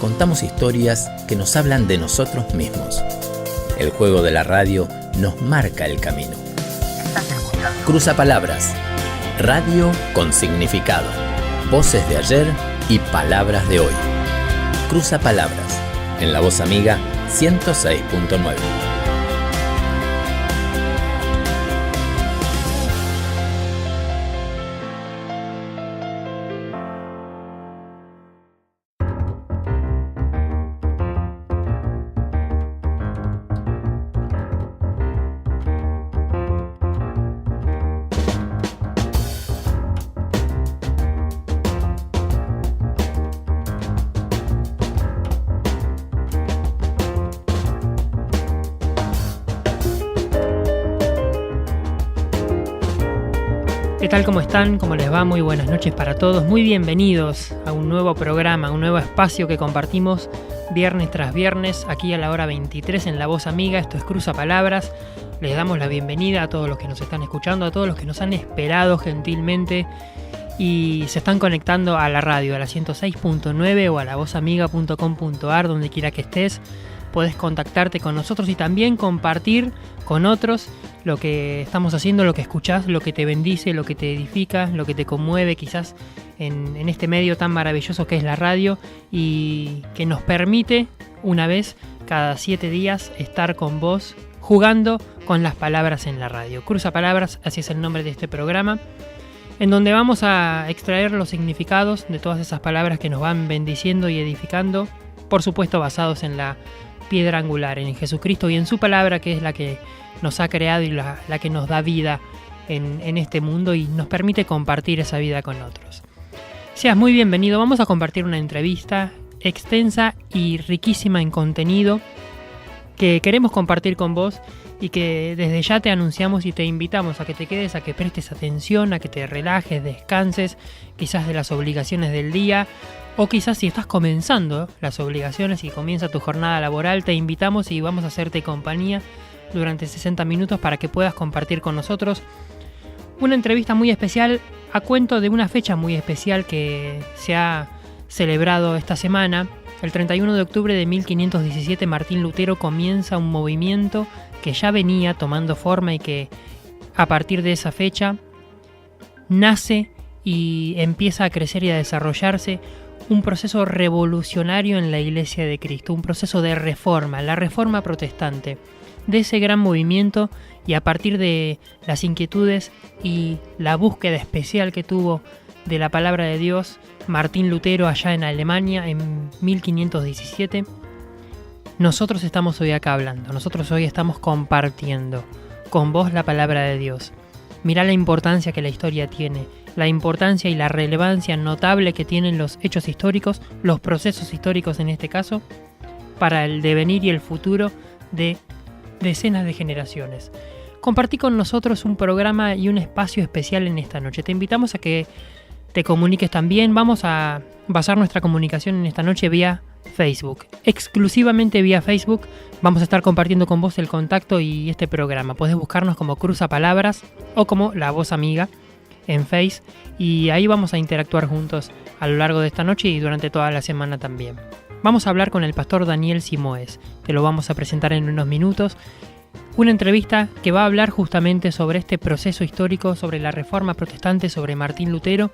contamos historias que nos hablan de nosotros mismos. El juego de la radio nos marca el camino. Cruzapalabras, radio con significado, voces de ayer y palabras de hoy. Cruzapalabras, en La Voz Amiga 106.9. ¿Qué tal? ¿Cómo están? ¿Cómo les va? Muy buenas noches para todos. Muy bienvenidos a un nuevo programa, un nuevo espacio que compartimos viernes tras viernes, aquí a la hora 23 en La Voz Amiga. Esto es Cruzapalabras. Les damos la bienvenida a todos los que nos están escuchando, a todos los que nos han esperado gentilmente y se están conectando a la radio, a la 106.9 o a lavozamiga.com.ar, donde quiera que estés. Podés contactarte con nosotros y también compartir con otros lo que estamos haciendo, lo que escuchás, lo que te bendice, lo que te edifica, lo que te conmueve quizás en este medio tan maravilloso que es la radio y que nos permite una vez cada 7 días estar con vos jugando con las palabras en la radio. Cruzapalabras, así es el nombre de este programa, en donde vamos a extraer los significados de todas esas palabras que nos van bendiciendo y edificando, por supuesto basados en la piedra angular, en Jesucristo y en su palabra, que es la que nos ha creado y la que nos da vida en este mundo y nos permite compartir esa vida con otros. Seas muy bienvenido. Vamos a compartir una entrevista extensa y riquísima en contenido que queremos compartir con vos y que desde ya te anunciamos y te invitamos a que te quedes, a que prestes atención, a que te relajes, descanses, quizás de las obligaciones del día, o quizás si estás comenzando las obligaciones y comienza tu jornada laboral, te invitamos y vamos a hacerte compañía durante 60 minutos para que puedas compartir con nosotros una entrevista muy especial a cuento de una fecha muy especial que se ha celebrado esta semana. El 31 de octubre de 1517 Martín Lutero comienza un movimiento que ya venía tomando forma y que a partir de esa fecha nace y empieza a crecer y a desarrollarse un proceso revolucionario en la Iglesia de Cristo, un proceso de reforma, la reforma protestante, de ese gran movimiento, y a partir de las inquietudes y la búsqueda especial que tuvo de la palabra de Dios Martín Lutero allá en Alemania en 1517, nosotros estamos hoy acá hablando, nosotros hoy estamos compartiendo con vos la palabra de Dios. Mirá la importancia que la historia tiene, la importancia y la relevancia notable que tienen los hechos históricos, los procesos históricos en este caso, para el devenir y el futuro de decenas de generaciones. Compartí con nosotros un programa y un espacio especial en esta noche. Te invitamos a que te comuniques también. Vamos a basar nuestra comunicación en esta noche vía Facebook. Exclusivamente vía Facebook vamos a estar compartiendo con vos el contacto y este programa. Podés buscarnos como Cruzapalabras o como La Voz Amiga en Face y ahí vamos a interactuar juntos a lo largo de esta noche y durante toda la semana también. Vamos a hablar con el pastor Daniel Simoes, te lo vamos a presentar en unos minutos. Una entrevista que va a hablar justamente sobre este proceso histórico, sobre la reforma protestante, sobre Martín Lutero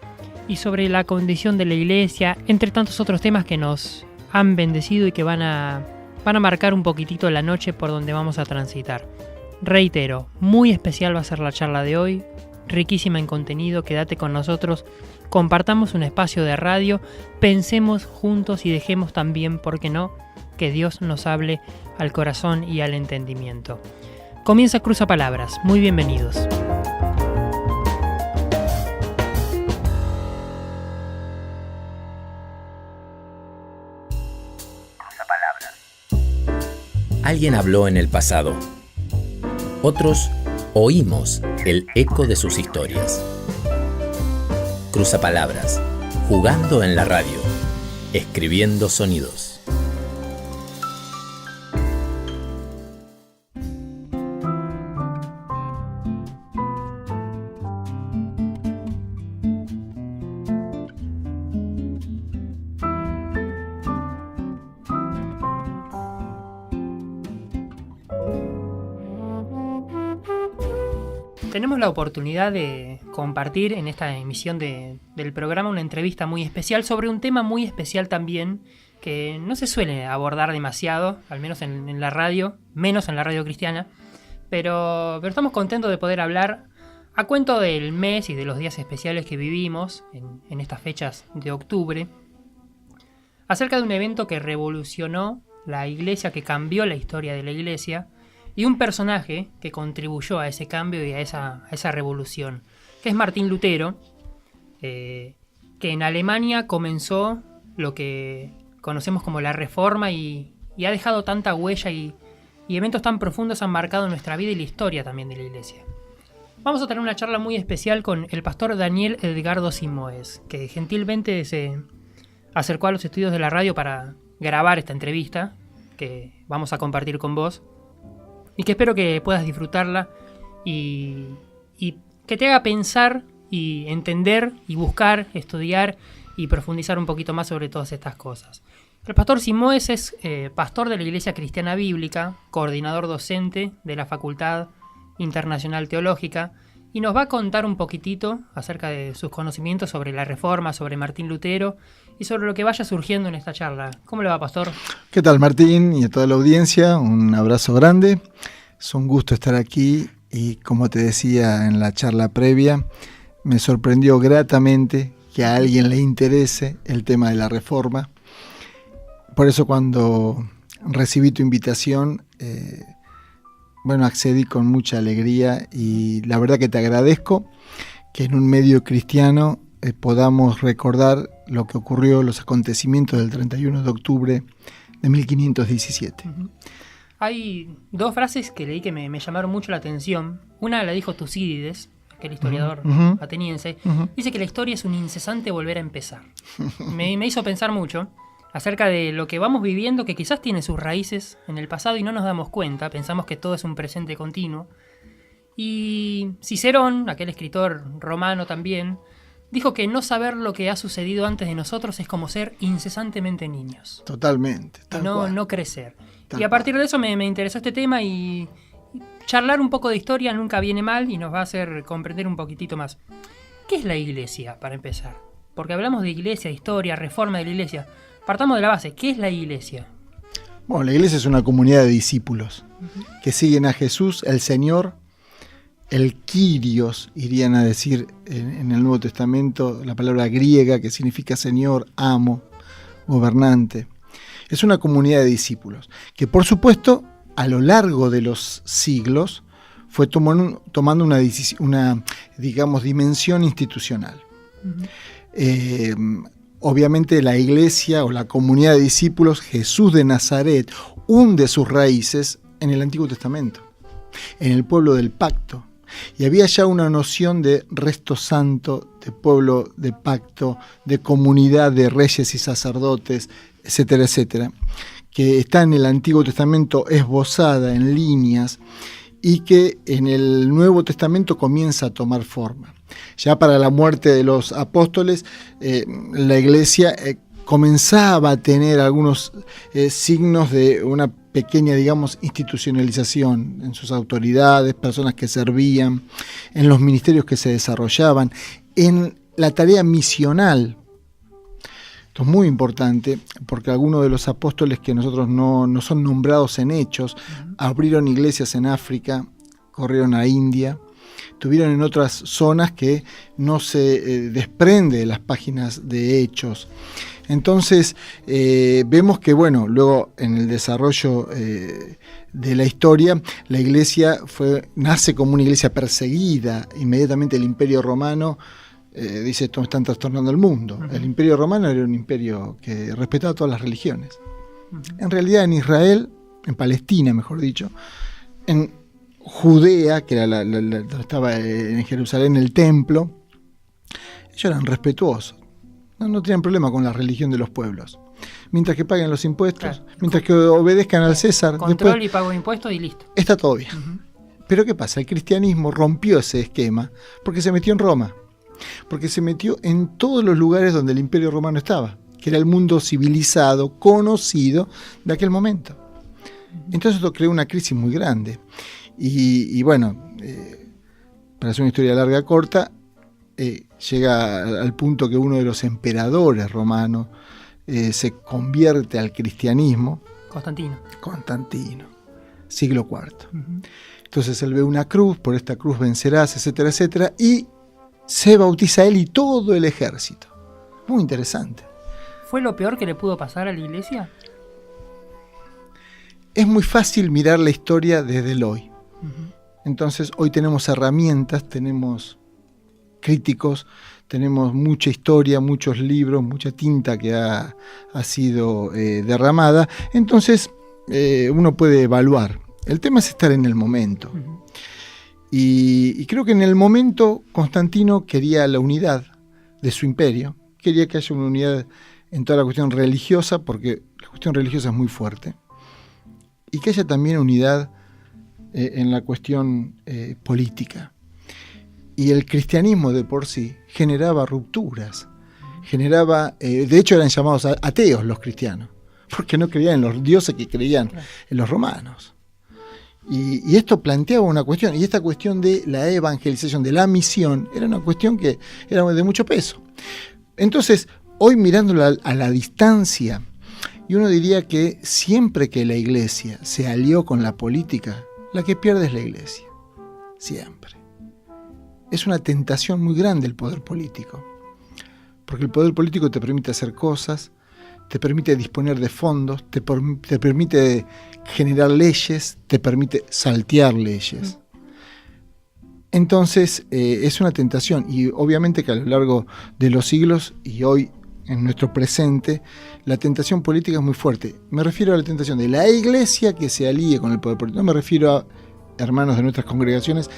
y sobre la condición de la iglesia, entre tantos otros temas que nos han bendecido y que van a marcar un poquitito la noche por donde vamos a transitar. Reitero, muy especial va a ser la charla de hoy, riquísima en contenido, quédate con nosotros, compartamos un espacio de radio, pensemos juntos y dejemos también, ¿por qué no?, que Dios nos hable al corazón y al entendimiento. Comienza Cruzapalabras, muy bienvenidos. Alguien habló en el pasado. Otros oímos el eco de sus historias. Cruzapalabras, jugando en la radio, escribiendo sonidos. Tenemos la oportunidad de compartir en esta emisión del programa una entrevista muy especial sobre un tema muy especial también que no se suele abordar demasiado, al menos en la radio, menos en la radio cristiana, pero estamos contentos de poder hablar a cuento del mes y de los días especiales que vivimos en estas fechas de octubre, acerca de un evento que revolucionó la iglesia, que cambió la historia de la iglesia, y un personaje que contribuyó a ese cambio y a esa revolución, que es Martín Lutero, que en Alemania comenzó lo que conocemos como la Reforma y ha dejado tanta huella y eventos tan profundos han marcado nuestra vida y la historia también de la iglesia. Vamos a tener una charla muy especial con el pastor Daniel Edgardo Simoes, que gentilmente se acercó a los estudios de la radio para grabar esta entrevista que vamos a compartir con vos y que espero que puedas disfrutarla y que te haga pensar y entender y buscar, estudiar y profundizar un poquito más sobre todas estas cosas. El pastor Simoes es pastor de la Iglesia Cristiana Bíblica, coordinador docente de la Facultad Internacional Teológica, y nos va a contar un poquitito acerca de sus conocimientos sobre la Reforma, sobre Martín Lutero y sobre lo que vaya surgiendo en esta charla. ¿Cómo le va, pastor? ¿Qué tal, Martín? Y a toda la audiencia, un abrazo grande. Es un gusto estar aquí y, como te decía en la charla previa, me sorprendió gratamente que a alguien le interese el tema de la Reforma. Por eso cuando recibí tu invitación, accedí con mucha alegría y la verdad que te agradezco que en un medio cristiano podamos recordar lo que ocurrió, los acontecimientos del 31 de octubre de 1517. Uh-huh. Hay dos frases que leí que me llamaron mucho la atención. Una la dijo Tucídides, aquel historiador ateniense. Uh-huh. Dice que la historia es un incesante volver a empezar. Me hizo pensar mucho acerca de lo que vamos viviendo, que quizás tiene sus raíces en el pasado y no nos damos cuenta, pensamos que todo es un presente continuo. Y Cicerón, aquel escritor romano también, dijo que no saber lo que ha sucedido antes de nosotros es como ser incesantemente niños. Totalmente. No crecer. Y a partir de eso me interesó este tema y charlar un poco de historia nunca viene mal y nos va a hacer comprender un poquitito más. ¿Qué es la iglesia, para empezar? Porque hablamos de iglesia, historia, reforma de la iglesia. Partamos de la base, ¿qué es la iglesia? Bueno, la iglesia es una comunidad de discípulos que siguen a Jesús, el Señor, el Kyrios, irían a decir en el Nuevo Testamento, la palabra griega que significa Señor, amo, gobernante. Es una comunidad de discípulos que, por supuesto, a lo largo de los siglos fue tomando una digamos, dimensión institucional. Obviamente la iglesia o la comunidad de discípulos, Jesús de Nazaret, hunde sus raíces en el Antiguo Testamento, en el pueblo del pacto. Y había ya una noción de resto santo, de pueblo de pacto, de comunidad de reyes y sacerdotes, etcétera, etcétera, que está en el Antiguo Testamento esbozada en líneas y que en el Nuevo Testamento comienza a tomar forma. Ya para la muerte de los apóstoles, la iglesia comenzaba a tener algunos signos de una pequeña, digamos, institucionalización en sus autoridades, personas que servían, en los ministerios que se desarrollaban, en la tarea misional. Esto es muy importante porque algunos de los apóstoles que nosotros no son nombrados en Hechos, abrieron iglesias en África, corrieron a India, estuvieron en otras zonas que no se desprende de las páginas de Hechos. Entonces vemos que, luego en el desarrollo de la historia, la iglesia nace como una iglesia perseguida. Inmediatamente el Imperio Romano dice: esto están trastornando el mundo. El Imperio Romano era un imperio que respetaba todas las religiones. En realidad en Israel, en Palestina mejor dicho, en Judea, que era estaba en Jerusalén el templo, ellos eran respetuosos, no tenían problema con la religión de los pueblos, mientras que paguen los impuestos, mientras que obedezcan al César, control y pago de impuestos y listo, está todo bien. Pero ¿qué pasa? El cristianismo rompió ese esquema porque se metió en Roma, porque se metió en todos los lugares donde el Imperio Romano estaba, que era el mundo civilizado, conocido de aquel momento. Entonces esto creó una crisis muy grande. Y para hacer una historia larga corta, llega al punto que uno de los emperadores romanos se convierte al cristianismo. Constantino, siglo IV. Uh-huh. Entonces él ve una cruz, por esta cruz vencerás, etcétera, etcétera, y se bautiza él y todo el ejército. Muy interesante. ¿Fue lo peor que le pudo pasar a la iglesia? Es muy fácil mirar la historia desde el hoy. Uh-huh. Entonces hoy tenemos herramientas, tenemos críticos, tenemos mucha historia, muchos libros, mucha tinta que ha sido derramada. Entonces uno puede evaluar. El tema es estar en el momento. Uh-huh. Y creo que en el momento Constantino quería la unidad de su imperio, quería que haya una unidad en toda la cuestión religiosa, porque la cuestión religiosa es muy fuerte, y que haya también unidad en la cuestión política. Y el cristianismo de por sí generaba rupturas, de hecho eran llamados ateos los cristianos, porque no creían en los dioses que creían en los romanos. Y esto planteaba una cuestión, y esta cuestión de la evangelización, de la misión, era una cuestión que era de mucho peso. Entonces, hoy mirándola a la distancia, y uno diría que siempre que la iglesia se alió con la política, la que pierde es la iglesia. Siempre. Es una tentación muy grande el poder político. Porque el poder político te permite hacer cosas, te permite disponer de fondos, te permite generar leyes, te permite saltear leyes. Entonces, es una tentación. Y obviamente que a lo largo de los siglos y hoy en nuestro presente, la tentación política es muy fuerte. Me refiero a la tentación de la iglesia que se alíe con el poder político. No me refiero a hermanos de nuestras congregaciones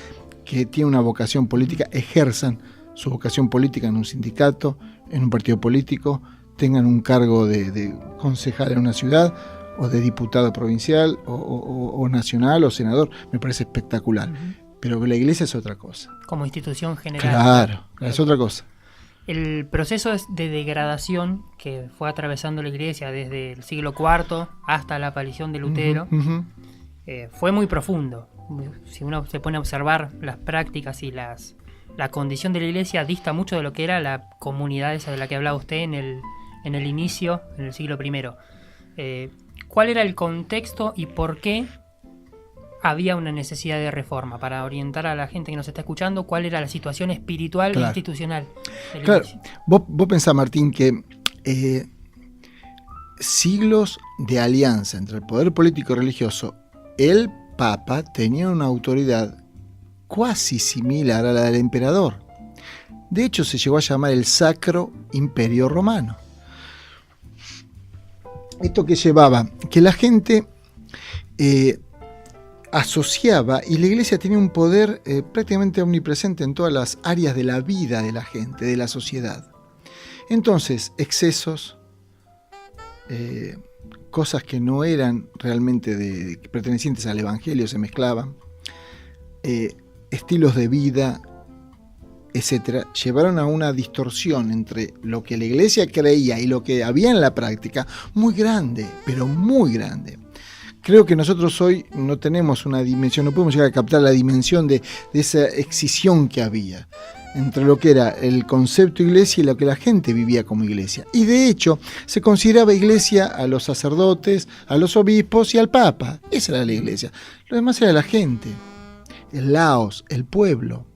que tienen una vocación política, ejerzan su vocación política en un sindicato, en un partido político, tengan un cargo de concejal en una ciudad, o de diputado provincial, o nacional, o senador. Me parece espectacular. Uh-huh. Pero la iglesia es otra cosa. Como institución general. Claro, es otra cosa. El proceso de degradación que fue atravesando la iglesia desde el siglo IV hasta la aparición de Lutero, uh-huh. Fue muy profundo. Si uno se pone a observar las prácticas y la condición de la iglesia, dista mucho de lo que era la comunidad esa de la que hablaba usted en el inicio, en el siglo I. ¿Cuál era el contexto y por qué había una necesidad de reforma? Para orientar a la gente que nos está escuchando, ¿cuál era la situación espiritual e institucional de la iglesia? Vos pensás, Martín, que siglos de alianza entre el poder político y religioso, el Papa tenía una autoridad cuasi similar a la del emperador. De hecho, se llegó a llamar el Sacro Imperio Romano. ¿Esto qué llevaba? Que la gente asociaba, y la iglesia tenía un poder prácticamente omnipresente en todas las áreas de la vida de la gente, de la sociedad. Entonces, excesos, cosas que no eran realmente pertenecientes al evangelio se mezclaban, estilos de vida, etcétera, llevaron a una distorsión entre lo que la iglesia creía y lo que había en la práctica, muy grande, pero muy grande. Creo que nosotros hoy no tenemos una dimensión, no podemos llegar a captar la dimensión de esa excisión que había entre lo que era el concepto iglesia y lo que la gente vivía como iglesia. Y de hecho, se consideraba iglesia a los sacerdotes, a los obispos y al Papa. Esa era la iglesia. Lo demás era la gente, el laos, el pueblo.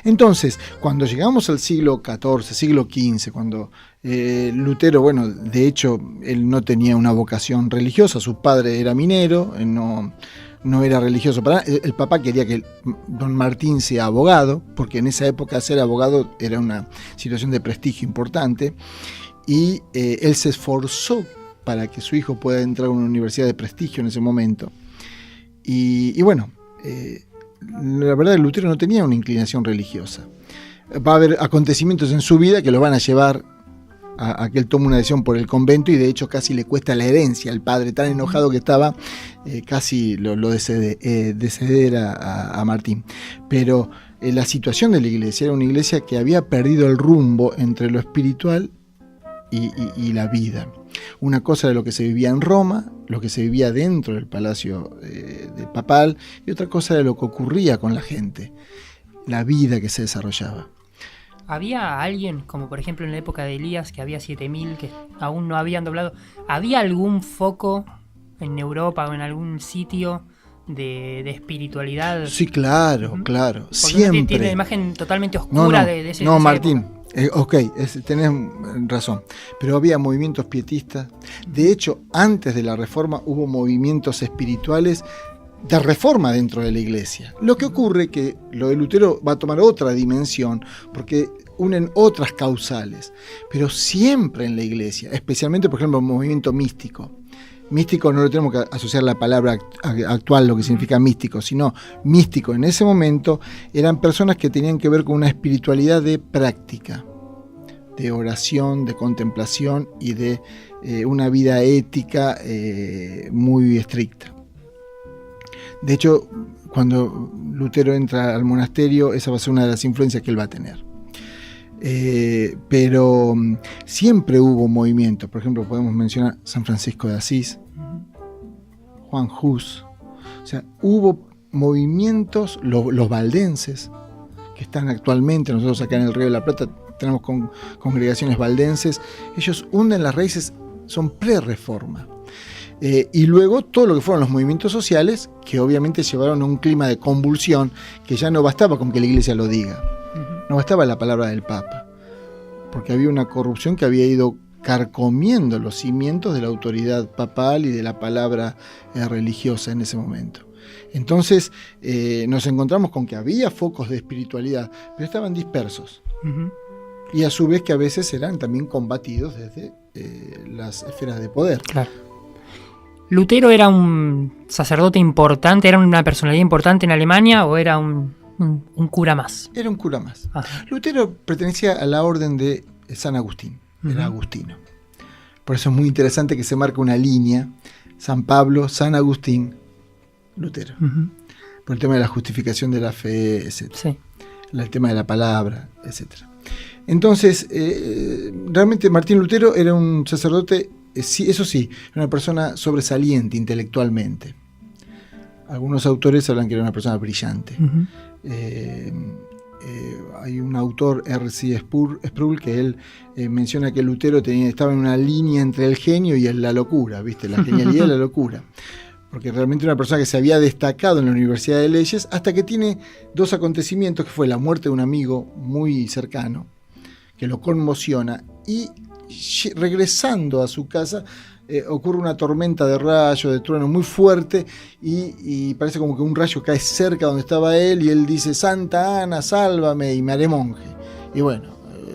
Entonces, cuando llegamos al siglo XIV, siglo XV, cuando Lutero, bueno, de hecho, él no tenía una vocación religiosa, su padre era minero, no era religioso para nada. El Papa quería que don Martín sea abogado, porque en esa época ser abogado era una situación de prestigio importante, y él se esforzó para que su hijo pueda entrar a una universidad de prestigio en ese momento. Y bueno, la verdad, Lutero no tenía una inclinación religiosa. Va a haber acontecimientos en su vida que lo van a llevar a que él tome una decisión por el convento, y de hecho casi le cuesta la herencia al padre, tan enojado que estaba, casi lo de a Martín. Pero la situación de la iglesia era una iglesia que había perdido el rumbo entre lo espiritual y la vida. Una cosa era lo que se vivía en Roma, lo que se vivía dentro del palacio papal, y otra cosa era lo que ocurría con la gente. la vida que se desarrollaba. ¿Había alguien, como por ejemplo en la época de Elías, que había 7.000 que aún no habían doblado? ¿Había algún foco en Europa o en algún sitio de espiritualidad? Sí, claro, claro. Porque Siempre. uno tiene una imagen totalmente oscura de ese. No, de esa Martín. época. Tenés razón. Pero había movimientos pietistas. De hecho, antes de la Reforma hubo movimientos espirituales de reforma dentro de la Iglesia. Lo que ocurre que lo de Lutero va a tomar otra dimensión porque unen otras causales, pero siempre en la Iglesia, especialmente por ejemplo el movimiento místico. Místico no lo tenemos que asociar a la palabra actual, lo que significa místico, sino místico en ese momento eran personas que tenían que ver con una espiritualidad de práctica, de oración, de contemplación y de una vida ética muy estricta. De hecho, cuando Lutero entra al monasterio, esa va a ser una de las influencias que él va a tener. Pero siempre hubo movimientos. Por ejemplo, podemos mencionar San Francisco de Asís, Juan Hus. O sea, hubo movimientos, los valdenses, que están actualmente, nosotros acá en el Río de la Plata tenemos congregaciones valdenses. Ellos hunden las raíces, son pre-reforma. Y luego todo lo que fueron los movimientos sociales, que obviamente llevaron a un clima de convulsión, que ya no bastaba con que la Iglesia lo diga, no bastaba la palabra del Papa, porque había una corrupción que había ido carcomiendo los cimientos de la autoridad papal y de la palabra religiosa en ese momento. Entonces nos encontramos con que había focos de espiritualidad, pero estaban dispersos. Y a su vez que a veces eran también combatidos desde las esferas de poder. Claro. ¿Lutero era un sacerdote importante, era una personalidad importante en Alemania o era un cura más? Era un cura más. Ajá. Lutero pertenecía a la orden de San Agustín, era agustino. Por eso es muy interesante que se marque una línea, San Pablo, San Agustín, Lutero. Por el tema de la justificación de la fe, etc. Sí. El tema de la palabra, etc. Entonces, realmente Martín Lutero era un sacerdote, sí, eso sí, era una persona sobresaliente intelectualmente. Algunos autores hablan que era una persona brillante. Hay un autor, R.C. Sproul, que él menciona que Lutero estaba en una línea entre el genio y la locura, ¿viste? La genialidad y la locura. Porque realmente era una persona que se había destacado en la Universidad de Leyes hasta que tiene dos acontecimientos, que fue la muerte de un amigo muy cercano, que lo conmociona, y regresando a su casa ocurre una tormenta de rayos, de trueno muy fuerte, y parece como que un rayo cae cerca donde estaba él, y él dice: Santa Ana, sálvame y me haré monje. Y bueno,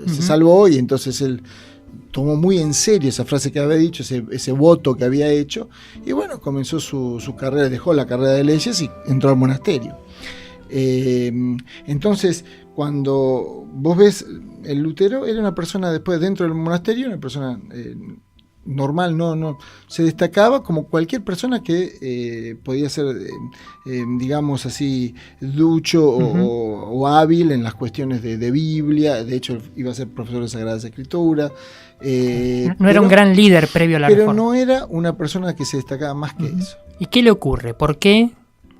se salvó, y entonces él tomó muy en serio esa frase que había dicho, ese voto que había hecho, y bueno, comenzó su carrera, dejó la carrera de leyes y entró al monasterio. Entonces, cuando vos ves, el Lutero era una persona, después dentro del monasterio, una persona normal, no se destacaba como cualquier persona que podía ser, digamos así, ducho o hábil en las cuestiones de Biblia. De hecho, iba a ser profesor de Sagradas Escrituras. No era un gran líder previo a la reforma. Pero no era una persona que se destacaba más que eso. ¿Y qué le ocurre? ¿Por qué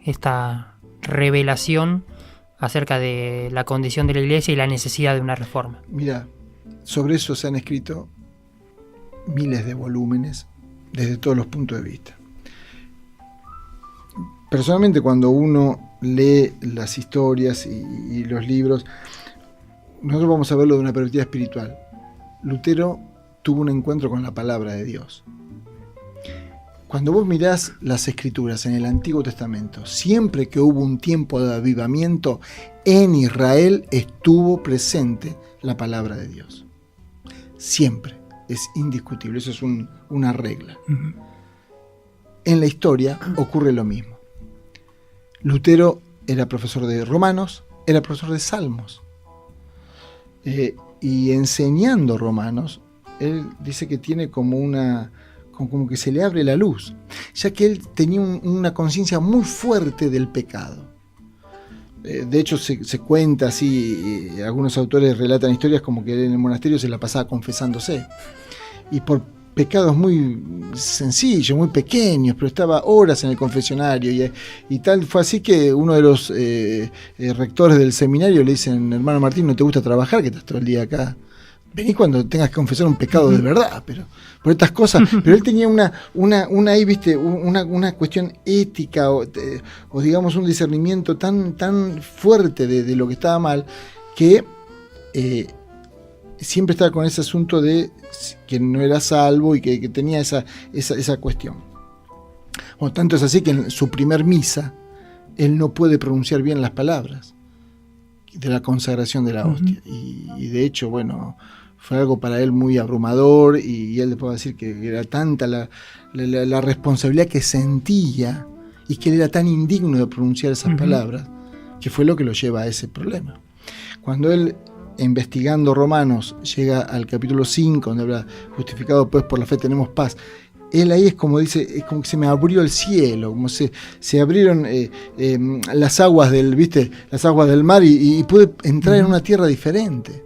esta revelación acerca de la condición de la Iglesia y la necesidad de una reforma? Mira, sobre eso se han escrito miles de volúmenes desde todos los puntos de vista. Personalmente, cuando uno lee las historias y los libros, nosotros vamos a verlo de una perspectiva espiritual. Lutero tuvo un encuentro con la palabra de Dios. Cuando vos mirás las escrituras en el Antiguo Testamento, siempre que hubo un tiempo de avivamiento, en Israel estuvo presente la palabra de Dios. Siempre. Es indiscutible, eso es una regla. En la historia ocurre lo mismo. Lutero era profesor de Romanos, era profesor de Salmos. Y enseñando Romanos, él dice que tiene como que se le abre la luz, ya que él tenía una conciencia muy fuerte del pecado. De hecho, se cuenta así, algunos autores relatan historias como que en el monasterio se la pasaba confesándose. Y por pecados muy sencillos, muy pequeños, pero estaba horas en el confesionario y tal fue así que uno de los rectores del seminario le dicen: hermano Martín, ¿no te gusta trabajar, que estás todo el día acá? Vení cuando tengas que confesar un pecado de verdad, pero por estas cosas. Pero él tenía ahí, viste, una cuestión ética o digamos un discernimiento tan fuerte de lo que estaba mal, que siempre estaba con ese asunto de que no era salvo y que tenía esa cuestión. Bueno, tanto es así que en su primer misa él no puede pronunciar bien las palabras de la consagración de la hostia. Y de hecho, bueno, fue algo para él muy abrumador, y él después va a decir que era tanta la responsabilidad que sentía y que él era tan indigno de pronunciar esas palabras, que fue lo que lo lleva a ese problema. Cuando él, investigando Romanos, llega al capítulo 5, donde habla: justificado pues por la fe tenemos paz. Él ahí es como dice, es como que se me abrió el cielo, como se abrieron las aguas del mar y pude entrar en una tierra diferente.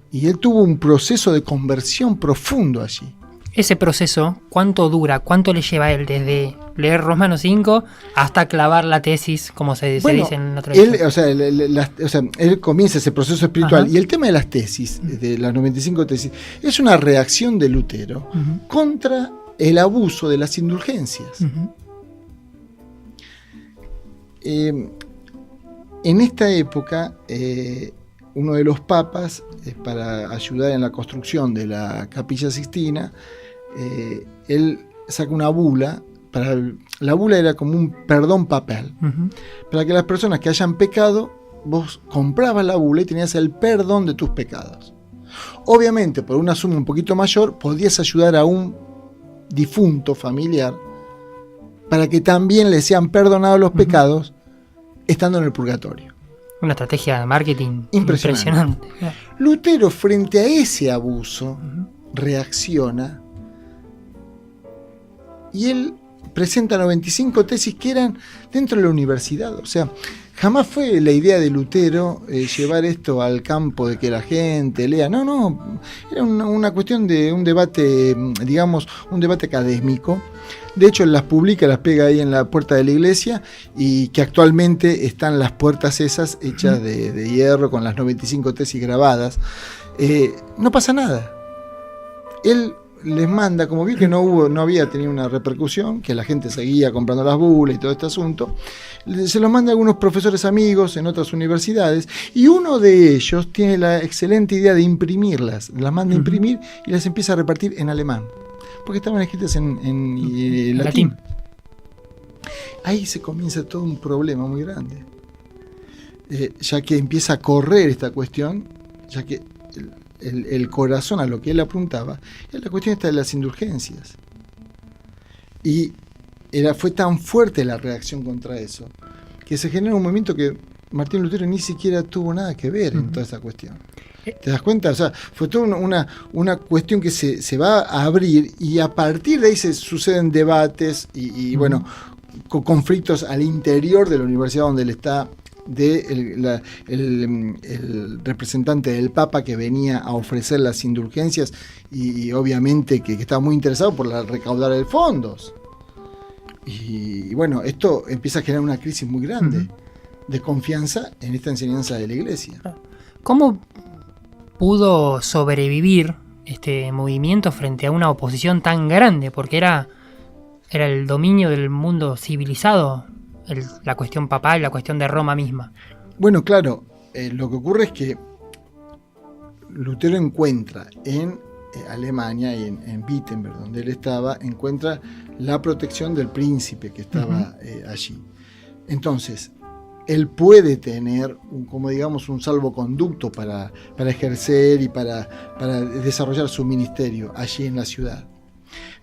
Y él tuvo un proceso de conversión profundo allí. Ese proceso, ¿cuánto dura? ¿Cuánto le lleva a él desde leer Romanos 5 hasta clavar la tesis, como se dice en la tradición? Él comienza ese proceso espiritual. Ajá. Y el tema de las tesis, de las 95 tesis, es una reacción de Lutero contra el abuso de las indulgencias. En esta época, uno de los papas, para ayudar en la construcción de la Capilla Sixtina, él saca una bula. La bula era como un perdón papal. Para que las personas que hayan pecado, vos comprabas la bula y tenías el perdón de tus pecados. Obviamente, por una suma un poquito mayor, podías ayudar a un difunto familiar para que también le sean perdonados los pecados estando en el purgatorio. Una estrategia de marketing impresionante. Lutero, frente a ese abuso, reacciona, y él presenta 95 tesis que eran dentro de la universidad. O sea, jamás fue la idea de Lutero llevar esto al campo de que la gente lea. No, era una cuestión de un debate, digamos, un debate académico. De hecho, él las publica, las pega ahí en la puerta de la iglesia, y que actualmente están las puertas esas hechas de hierro con las 95 tesis grabadas. No pasa nada. Él les manda, como vio que no había tenido una repercusión, que la gente seguía comprando las bulas y todo este asunto, se los manda a algunos profesores amigos en otras universidades, y uno de ellos tiene la excelente idea de imprimirlas, las manda a imprimir y las empieza a repartir en alemán, porque estaban escritas en latín. Ahí se comienza todo un problema muy grande, ya que empieza a correr esta cuestión, ya que el corazón a lo que él apuntaba es la cuestión esta de las indulgencias, y fue tan fuerte la reacción contra eso que se genera un movimiento que Martín Lutero ni siquiera tuvo nada que ver en toda esa cuestión. ¿Te das cuenta? O sea, fue toda una cuestión que se va a abrir, y a partir de ahí se suceden debates y bueno, conflictos al interior de la universidad donde él está, el representante del Papa que venía a ofrecer las indulgencias, y obviamente que estaba muy interesado por recaudar el fondos. Y bueno, esto empieza a generar una crisis muy grande de confianza en esta enseñanza de la iglesia. ¿Cómo pudo sobrevivir este movimiento frente a una oposición tan grande? Porque era el dominio del mundo civilizado, la cuestión papal, la cuestión de Roma misma. Bueno, claro, lo que ocurre es que Lutero encuentra en Alemania y en Wittenberg, donde él estaba, encuentra la protección del príncipe que estaba allí. Entonces, él puede tener un salvoconducto para ejercer y para desarrollar su ministerio allí en la ciudad.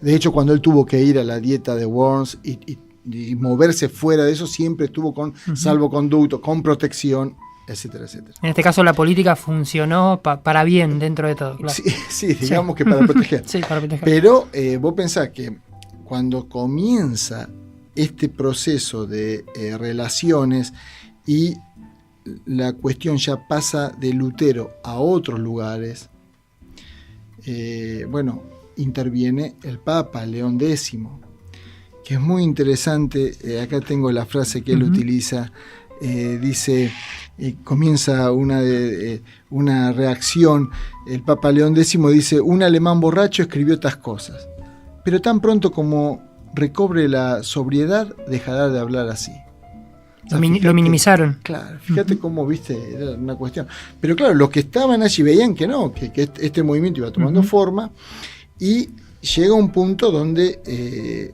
De hecho, cuando él tuvo que ir a la dieta de Worms y moverse fuera de eso, siempre estuvo con salvoconducto, con protección, etcétera, etcétera. En este caso la política funcionó para bien dentro de todo. Claro. Sí, digamos que para proteger. Sí, para proteger. Pero vos pensás que cuando comienza este proceso de relaciones y la cuestión ya pasa de Lutero a otros lugares, interviene el Papa León X, que es muy interesante. Acá tengo la frase que él utiliza. Dice, comienza una reacción. El Papa León X dice: un alemán borracho escribió estas cosas, pero tan pronto como recobre la sobriedad dejará de hablar así. O sea, lo minimizaron. Claro, fíjate cómo, viste, era una cuestión. Pero claro, los que estaban allí veían que no, que este movimiento iba tomando forma, y llega un punto donde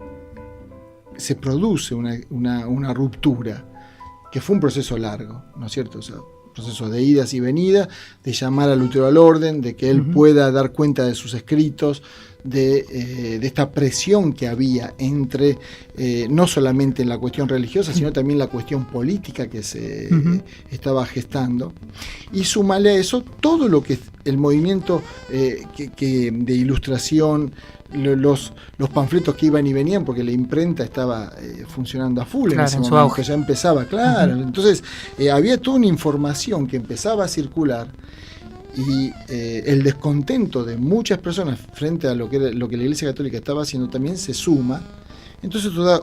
se produce una ruptura, que fue un proceso largo, ¿no es cierto? O sea, proceso de idas y venidas, de llamar a Lutero al orden, de que él pueda dar cuenta de sus escritos, de esta presión que había entre, no solamente en la cuestión religiosa, sino también la cuestión política que se estaba gestando. Y súmale a eso todo lo que el movimiento que de ilustración, los panfletos que iban y venían, porque la imprenta estaba funcionando a full, claro, en ese momento, auge. Ya empezaba, claro. Entonces había toda una información que empezaba a circular, y el descontento de muchas personas frente a lo que la Iglesia Católica estaba haciendo también se suma. Entonces esto da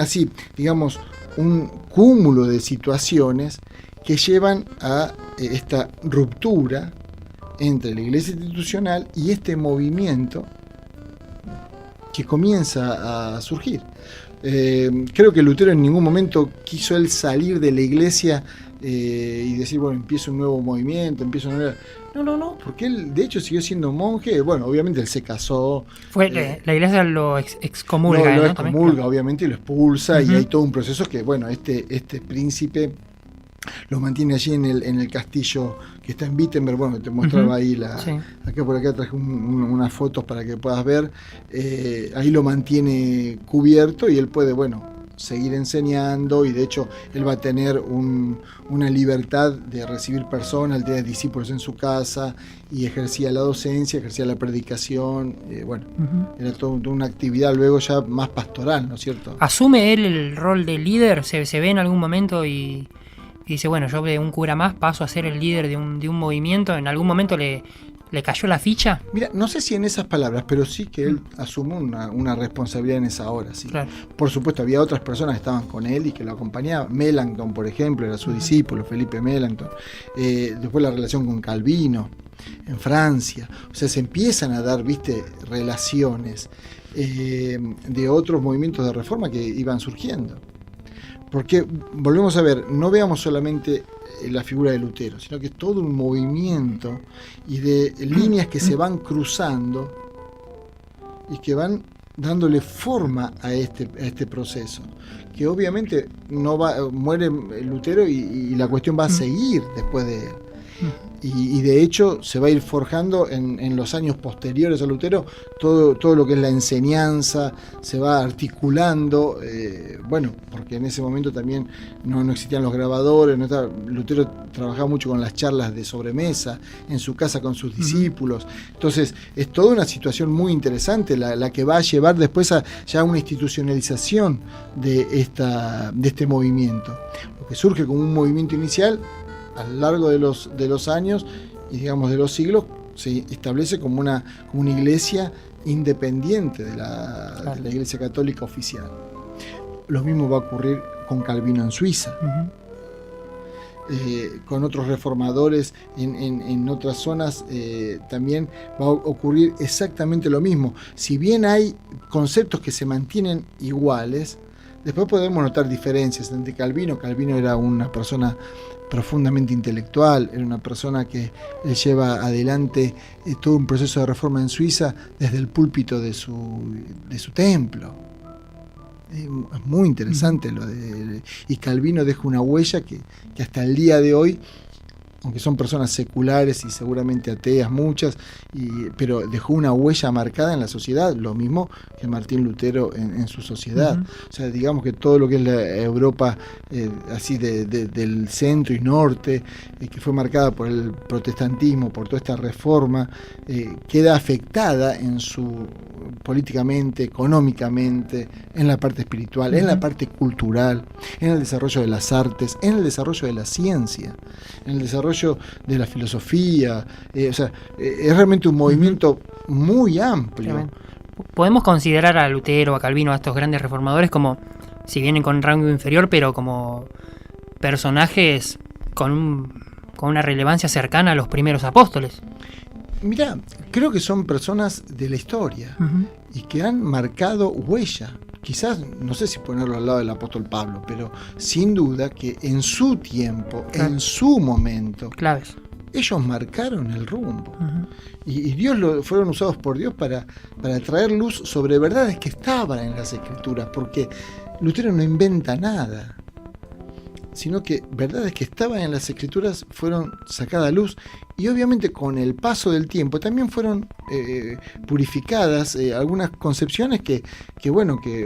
así, digamos, un cúmulo de situaciones que llevan a esta ruptura entre la Iglesia institucional y este movimiento que comienza a surgir. Creo que Lutero en ningún momento quiso él salir de la Iglesia y decir, bueno, empiezo un nuevo movimiento, No, porque él de hecho siguió siendo monje. Bueno, obviamente él se casó. La Iglesia lo excomulga. Lo excomulga, obviamente, y lo expulsa, y hay todo un proceso que, bueno, este príncipe lo mantiene allí en el castillo que está en Wittenberg. Bueno, te mostraba ahí acá por acá traje unas fotos para que puedas ver. Ahí lo mantiene cubierto y él puede, bueno, seguir enseñando, y de hecho él va a tener una libertad de recibir personas, él tenía discípulos en su casa y ejercía la docencia, ejercía la predicación, era toda una actividad luego ya más pastoral, ¿no es cierto? ¿Asume él el rol de líder? ¿Se ve en algún momento y dice, bueno, yo de un cura más paso a ser el líder de un movimiento? ¿En algún momento le cayó la ficha? Mira, no sé si en esas palabras, pero sí que él asumió una responsabilidad en esa hora, sí. Claro. Por supuesto, había otras personas que estaban con él y que lo acompañaban. Melanchthon, por ejemplo, era su discípulo, Felipe Melanchthon. Después la relación con Calvino en Francia. O sea, se empiezan a dar, viste, relaciones de otros movimientos de reforma que iban surgiendo. Porque, volvemos a ver, no veamos solamente la figura de Lutero, sino que es todo un movimiento y de líneas que se van cruzando y que van dándole forma a este proceso, que obviamente muere Lutero y la cuestión va a seguir después de él. Y de hecho se va a ir forjando en los años posteriores a Lutero todo lo que es la enseñanza, se va articulando, porque en ese momento también no existían los grabadores, Lutero trabajaba mucho con las charlas de sobremesa en su casa con sus discípulos. Entonces es toda una situación muy interesante la que va a llevar después a ya una institucionalización de este movimiento. Lo que surge como un movimiento inicial, a lo largo de los años y digamos de los siglos, se establece como una iglesia independiente de la Iglesia Católica oficial. Lo mismo va a ocurrir con Calvino en Suiza, con otros reformadores en otras zonas. También va a ocurrir exactamente lo mismo. Si bien hay conceptos que se mantienen iguales, después podemos notar diferencias entre Calvino. Calvino era una persona profundamente intelectual, era una persona que lleva adelante todo un proceso de reforma en Suiza desde el púlpito de su templo. Es muy interesante y Calvino deja una huella que hasta el día de hoy, aunque son personas seculares y seguramente ateas muchas, pero dejó una huella marcada en la sociedad, lo mismo que Martín Lutero en su sociedad. O sea, digamos que todo lo que es la Europa así del centro y norte, que fue marcada por el protestantismo, por toda esta reforma, queda afectada políticamente, económicamente, en la parte espiritual, en la parte cultural, en el desarrollo de las artes, en el desarrollo de la ciencia, en el desarrollo de la filosofía. Es realmente un movimiento muy amplio. Tremendo. Podemos considerar a Lutero, a Calvino, a estos grandes reformadores como, si vienen con rango inferior, pero como personajes con una relevancia cercana a los primeros apóstoles. Mirá, creo que son personas de la historia y que han marcado huella. Quizás, no sé si ponerlo al lado del apóstol Pablo, pero sin duda que en su tiempo, en su momento, claves, ellos marcaron el rumbo. Y fueron usados por Dios para traer luz sobre verdades que estaban en las Escrituras, porque Lutero no inventa nada, sino que verdades que estaban en las Escrituras fueron sacadas a luz, y obviamente con el paso del tiempo también fueron purificadas algunas concepciones que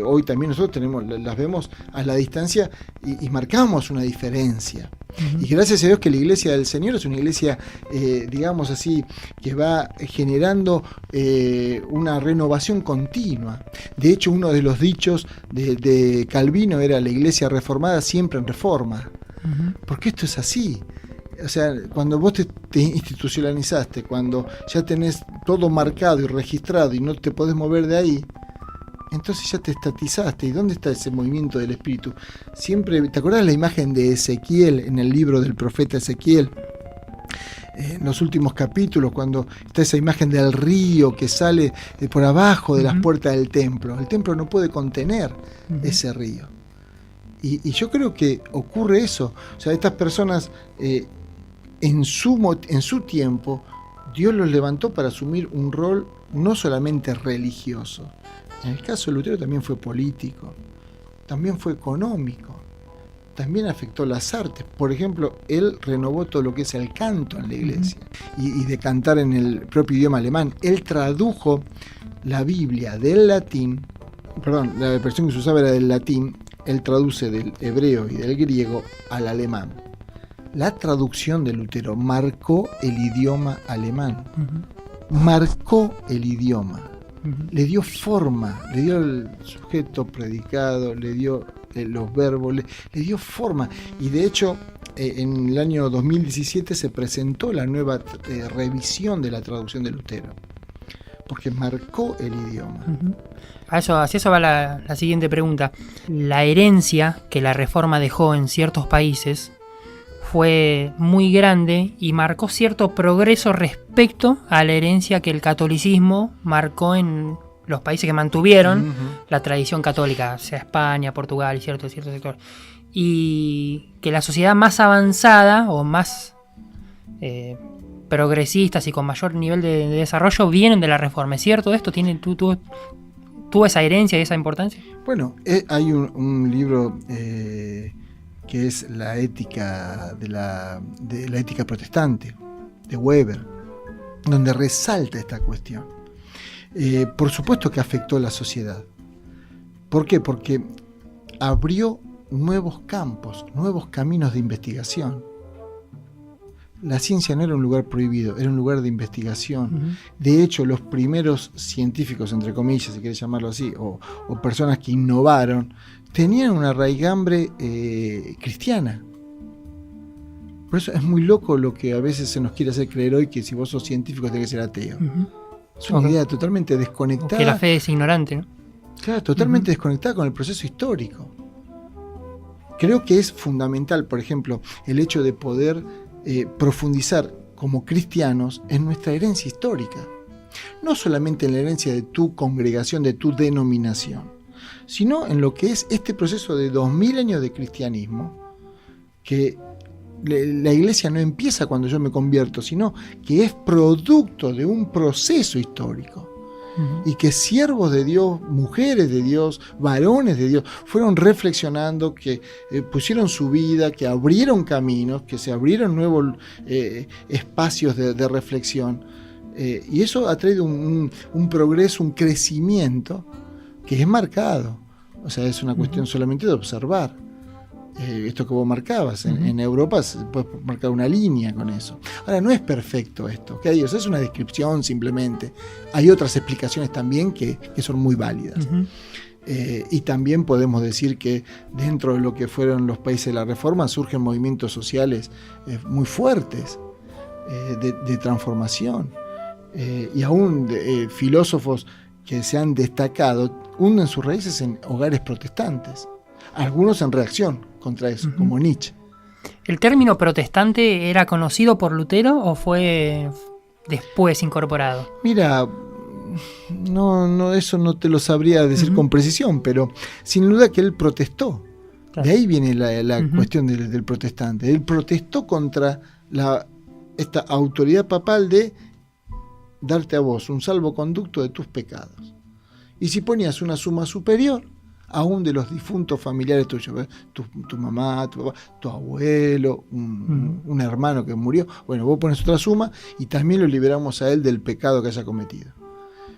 hoy también nosotros las vemos a la distancia y marcamos una diferencia. Y gracias a Dios que la Iglesia del Señor es una iglesia, digamos así, que va generando una renovación continua. De hecho, uno de los dichos de Calvino era: la iglesia reformada siempre en reforma. Porque esto es así. O sea, cuando vos te institucionalizaste, cuando ya tenés todo marcado y registrado y no te podés mover de ahí, entonces ya te estatizaste. ¿Y dónde está ese movimiento del espíritu? Siempre, ¿te acordás la imagen de Ezequiel en el libro del profeta Ezequiel? En los últimos capítulos, cuando está esa imagen del río que sale por abajo de las puertas del templo. El templo no puede contener ese río. Y yo creo que ocurre eso. O sea, estas personas, en su tiempo, Dios los levantó para asumir un rol no solamente religioso. En el caso de Lutero también fue político, también fue económico, también afectó las artes. Por ejemplo, él renovó todo lo que es el canto en la iglesia, y de cantar en el propio idioma alemán. Él tradujo la Biblia del latín, la versión que se usaba era del latín, él traduce del hebreo y del griego al alemán. La traducción de Lutero marcó el idioma alemán, marcó el idioma. Le dio forma, le dio el sujeto predicado, le dio los verbos, le dio forma. Y de hecho, en el año 2017 se presentó la nueva revisión de la traducción de Lutero, porque marcó el idioma. Hacia eso va la siguiente pregunta. La herencia que la Reforma dejó en ciertos países fue muy grande y marcó cierto progreso respecto a la herencia que el catolicismo marcó en los países que mantuvieron la tradición católica, sea España, Portugal y cierto sector. Y que la sociedad más avanzada o más progresistas y con mayor nivel de desarrollo vienen de la Reforma. ¿Es cierto esto? ¿Tuvo esa herencia y esa importancia? Bueno, hay un libro que es la ética de la ética protestante, de Weber, donde resalta esta cuestión. Por supuesto que afectó a la sociedad. ¿Por qué? Porque abrió nuevos campos, nuevos caminos de investigación. La ciencia no era un lugar prohibido, era un lugar de investigación. De hecho, los primeros científicos, entre comillas, si querés llamarlo así, o personas que innovaron, tenían una raigambre cristiana. Por eso es muy loco lo que a veces se nos quiere hacer creer hoy, que si vos sos científico tenés que ser ateo. Es una idea totalmente desconectada. O que la fe es ignorante, ¿no? Claro, totalmente desconectada con el proceso histórico. Creo que es fundamental, por ejemplo, el hecho de poder profundizar como cristianos en nuestra herencia histórica. No solamente en la herencia de tu congregación, de tu denominación, sino en lo que es este proceso de 2000 años de cristianismo, que la iglesia no empieza cuando yo me convierto, sino que es producto de un proceso histórico. Y que siervos de Dios, mujeres de Dios, varones de Dios, fueron reflexionando, que pusieron su vida, que abrieron caminos, que se abrieron nuevos espacios de reflexión. Y eso ha traído un progreso, un crecimiento que es marcado. O sea, es una cuestión solamente de observar. Esto que vos marcabas, en Europa se puede marcar una línea con eso. Ahora, no es perfecto esto, ¿okay? O sea, es una descripción simplemente. Hay otras explicaciones también que son muy válidas. Y también podemos decir que dentro de lo que fueron los países de la Reforma surgen movimientos sociales muy fuertes de transformación. y aún filósofos que se han destacado, hunden sus raíces en hogares protestantes, algunos en reacción contra eso, como Nietzsche. ¿El término protestante era conocido por Lutero o fue después incorporado? Mira, no, eso no te lo sabría decir con precisión, pero sin duda que él protestó. Claro. De ahí viene la cuestión del protestante. Él protestó contra esta autoridad papal de darte a vos un salvoconducto de tus pecados. Y si ponías una suma superior, aún de los difuntos familiares tuyos, tu mamá, tu papá, tu abuelo, un hermano que murió, bueno, vos pones otra suma y también lo liberamos a él del pecado que haya cometido.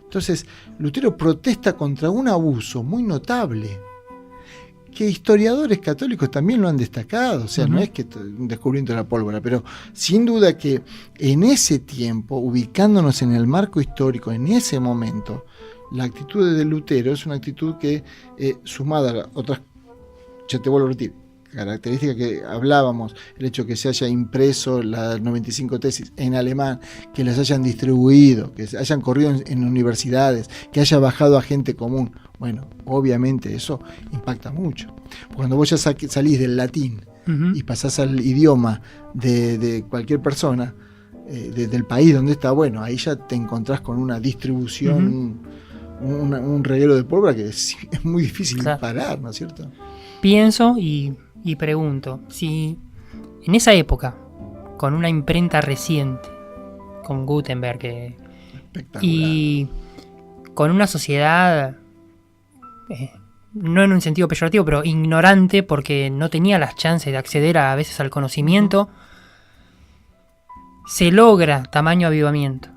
Entonces, Lutero protesta contra un abuso muy notable, que historiadores católicos también lo han destacado, o sea, no es que un descubrimiento de la pólvora, pero sin duda que en ese tiempo, ubicándonos en el marco histórico, en ese momento, la actitud de Lutero es una actitud que, sumada a otras, ya te vuelvo a repetir, características que hablábamos, el hecho de que se haya impreso las 95 tesis en alemán, que las hayan distribuido, que se hayan corrido en universidades, que haya bajado a gente común, bueno, obviamente eso impacta mucho. Cuando vos ya salís del latín y pasás al idioma de cualquier persona, del país donde está, bueno, ahí ya te encontrás con una distribución, un reguero de pólvora que es muy difícil parar, ¿no es cierto? Pienso y pregunto, si en esa época, con una imprenta reciente, con Gutenberg, y con una sociedad, no en un sentido peyorativo, pero ignorante, porque no tenía las chances de acceder a veces al conocimiento, se logra tamaño avivamiento,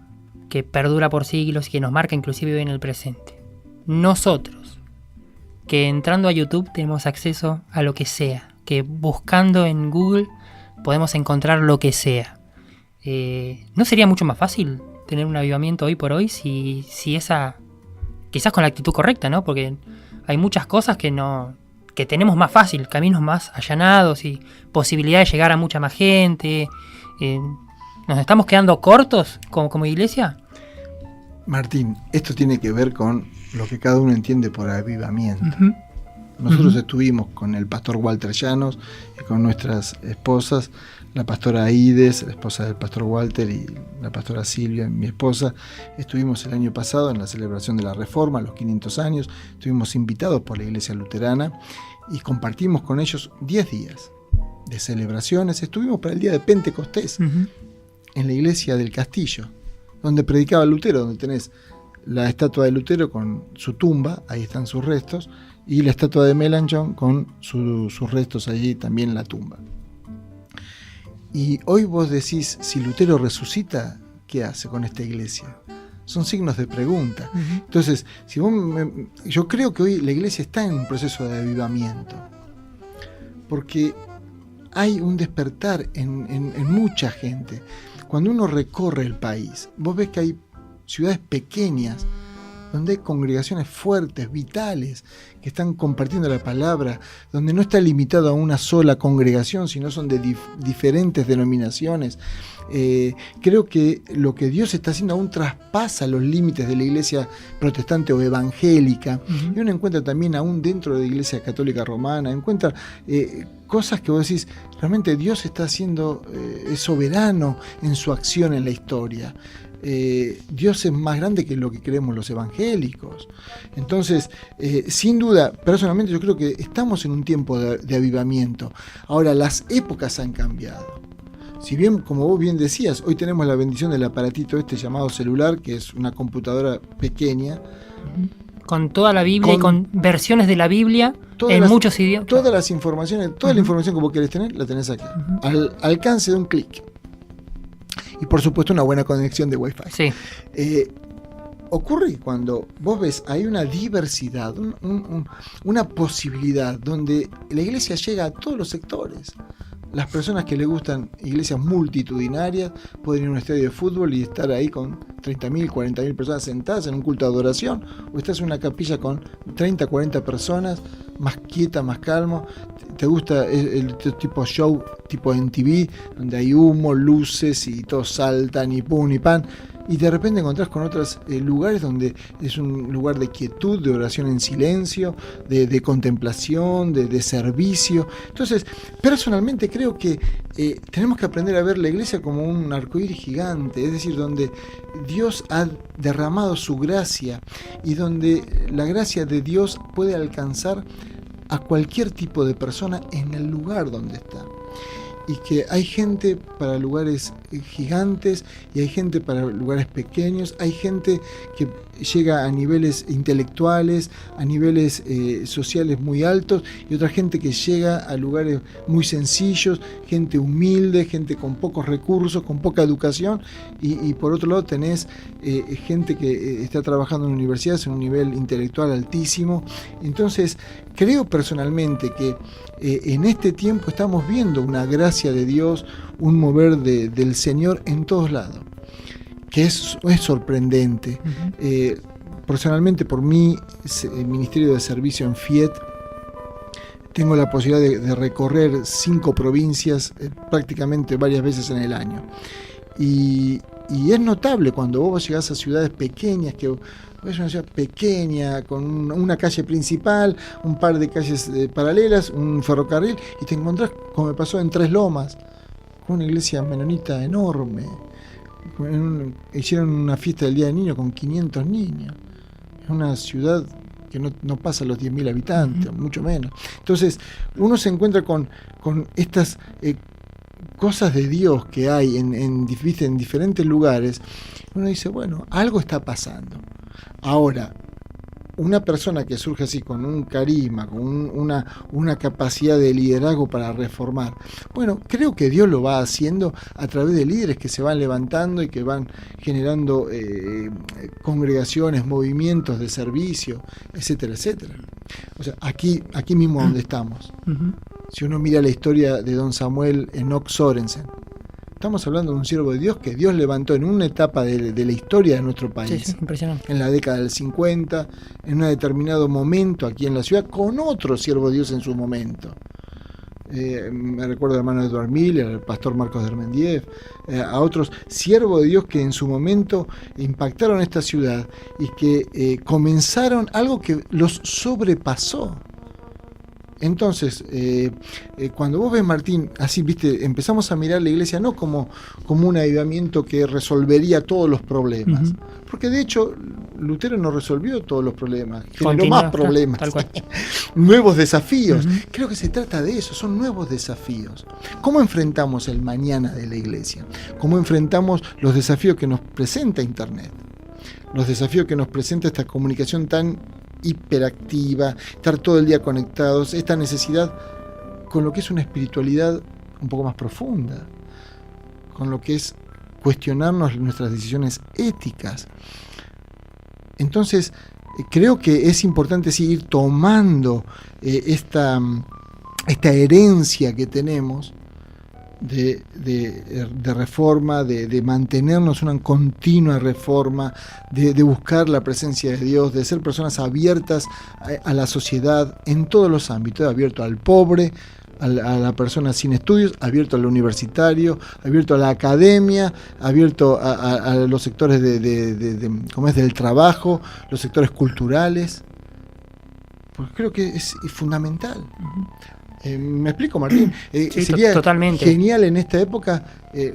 que perdura por siglos y que nos marca inclusive hoy en el presente. Nosotros, que entrando a YouTube tenemos acceso a lo que sea, que buscando en Google podemos encontrar lo que sea. ¿No sería mucho más fácil tener un avivamiento hoy por hoy si esa, quizás con la actitud correcta, ¿no? Porque hay muchas cosas que tenemos más fácil, caminos más allanados y posibilidad de llegar a mucha más gente. ¿Nos estamos quedando cortos como iglesia? Martín, esto tiene que ver con lo que cada uno entiende por avivamiento. Nosotros estuvimos con el pastor Walter Llanos y con nuestras esposas, la pastora Aides, la esposa del pastor Walter, y la pastora Silvia, mi esposa. Estuvimos el año pasado en la celebración de la Reforma, los 500 años. Estuvimos invitados por la Iglesia Luterana y compartimos con ellos 10 días de celebraciones. Estuvimos para el día de Pentecostés en la iglesia del Castillo, donde predicaba Lutero, donde tenés la estatua de Lutero con su tumba, ahí están sus restos, y la estatua de Melanchthon con sus restos allí también en la tumba. Y hoy vos decís, si Lutero resucita, ¿qué hace con esta iglesia? Son signos de pregunta. Entonces, yo creo que hoy la iglesia está en un proceso de avivamiento, porque hay un despertar en mucha gente. Cuando uno recorre el país, vos ves que hay ciudades pequeñas donde hay congregaciones fuertes, vitales, que están compartiendo la palabra, donde no está limitado a una sola congregación, sino son de diferentes denominaciones. Creo que lo que Dios está haciendo aún traspasa los límites de la iglesia protestante o evangélica, y uno encuentra también aún dentro de la iglesia católica romana, encuentra cosas que vos decís, realmente Dios está haciendo, es soberano en su acción en la historia. Dios es más grande que lo que creemos los evangélicos. Entonces, sin duda, personalmente yo creo que estamos en un tiempo de avivamiento. Ahora, las épocas han cambiado. Si bien, como vos bien decías, hoy tenemos la bendición del aparatito llamado celular, que es una computadora pequeña, con toda la Biblia y con versiones de la Biblia en muchos idiomas. Todas las informaciones, toda la información que vos querés tener, la tenés aquí, al alcance de un clic. Y por supuesto una buena conexión de Wi-Fi. Sí. Ocurre cuando vos ves, hay una diversidad, una posibilidad donde la iglesia llega a todos los sectores. Las personas que les gustan iglesias multitudinarias pueden ir a un estadio de fútbol y estar ahí con 30.000, 40.000 personas sentadas en un culto de adoración, o estás en una capilla con 30, 40 personas, más quieta, más calmo. ¿Te gusta el tipo show, tipo en TV, donde hay humo, luces y todos saltan y pum y pan? y de repente encontrás con otros lugares donde es un lugar de quietud, de oración en silencio, de contemplación, de servicio. Entonces, personalmente creo que tenemos que aprender a ver la iglesia como un arcoíris gigante, es decir, donde Dios ha derramado su gracia y donde la gracia de Dios puede alcanzar a cualquier tipo de persona en el lugar donde está. Y que hay gente para lugares gigantes y hay gente para lugares pequeños, hay gente que llega a niveles intelectuales, a niveles sociales muy altos, y otra gente que llega a lugares muy sencillos, gente humilde, gente con pocos recursos, con poca educación, y por otro lado tenés gente que está trabajando en universidades en un nivel intelectual altísimo. Entonces creo personalmente que en este tiempo estamos viendo una gracia de Dios, un mover del Señor en todos lados, que es sorprendente. Personalmente, por mi ministerio de servicio en FIET, tengo la posibilidad de recorrer 5 provincias prácticamente varias veces en el año. Y es notable cuando vos llegás a ciudades pequeñas, que es una ciudad pequeña, con una calle principal, un par de calles paralelas, un ferrocarril, y te encontrás, como me pasó en Tres Lomas, con una iglesia menonita enorme. Hicieron una fiesta del Día del Niño con 500 niños. Es una ciudad que no pasa los 10.000 habitantes, mucho menos. Entonces, uno se encuentra con estas cosas de Dios que hay en diferentes lugares. Uno dice, bueno, algo está pasando. Ahora, una persona que surge así con un carisma, con una capacidad de liderazgo para reformar, bueno, creo que Dios lo va haciendo a través de líderes que se van levantando y que van generando congregaciones, movimientos de servicio, etcétera, etcétera. O sea, aquí mismo donde estamos, si uno mira la historia de don Samuel Enoch Sorensen, estamos hablando de un siervo de Dios que Dios levantó en una etapa de la historia de nuestro país. Sí, impresionante. En la década del 50, en un determinado momento aquí en la ciudad, con otro siervo de Dios en su momento. Me recuerdo al hermano Edward Miller, al pastor Marcos de Hermendiev, a otros siervos de Dios que en su momento impactaron esta ciudad y que comenzaron algo que los sobrepasó. Entonces, cuando vos ves, Martín, así, viste, empezamos a mirar la iglesia no como un avivamiento que resolvería todos los problemas, porque de hecho Lutero no resolvió todos los problemas, generó más problemas, tal cual. Nuevos desafíos. Creo que se trata de eso, son nuevos desafíos. ¿Cómo enfrentamos el mañana de la iglesia? ¿Cómo enfrentamos los desafíos que nos presenta Internet? Los desafíos que nos presenta esta comunicación tan hiperactiva, estar todo el día conectados, esta necesidad con lo que es una espiritualidad un poco más profunda, con lo que es cuestionarnos nuestras decisiones éticas. Entonces, creo que es importante seguir tomando esta herencia que tenemos de reforma, de mantenernos una continua reforma, de buscar la presencia de Dios, de ser personas abiertas a la sociedad en todos los ámbitos, abierto al pobre, a la persona sin estudios, abierto al universitario, abierto a la academia, abierto a los sectores del trabajo, los sectores culturales, porque creo que es fundamental. ¿Me explico, Martín? Sí, sería totalmente genial en esta época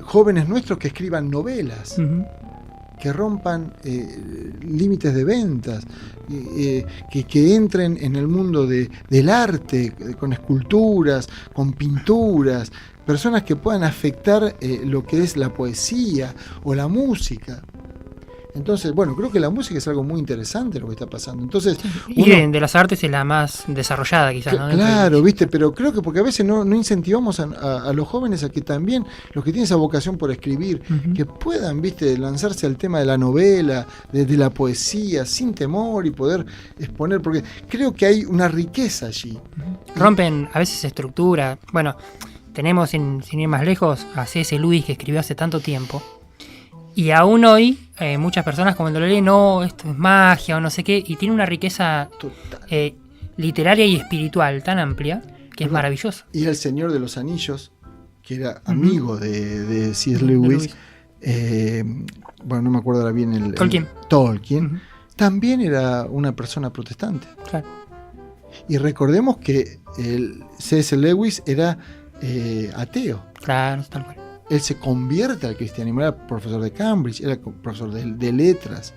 jóvenes nuestros que escriban novelas, que rompan límites de ventas, que entren en el mundo del arte, con esculturas, con pinturas, personas que puedan afectar lo que es la poesía o la música. Entonces, bueno, creo que la música es algo muy interesante lo que está pasando. Entonces, y de las artes es la más desarrollada quizás, ¿no? Claro, viste, pero creo que porque a veces no incentivamos a los jóvenes a que también, los que tienen esa vocación por escribir, que puedan, viste, lanzarse al tema de la novela, de la poesía, sin temor y poder exponer, porque creo que hay una riqueza allí. Rompen a veces estructura. Bueno, tenemos, sin ir más lejos, a C.S. Lewis, que escribió hace tanto tiempo. Y aún hoy, muchas personas cuando lo leen, no, esto es magia o no sé qué, y tiene una riqueza literaria y espiritual tan amplia que es maravillosa. Y El Señor de los Anillos, que era amigo de C.S. Lewis, bueno, no me acuerdo ahora bien Tolkien, también era una persona protestante. Claro. Y recordemos que el C.S. Lewis era ateo. Claro, tal cual. Él se convierte al cristianismo, era profesor de Cambridge, era profesor de letras.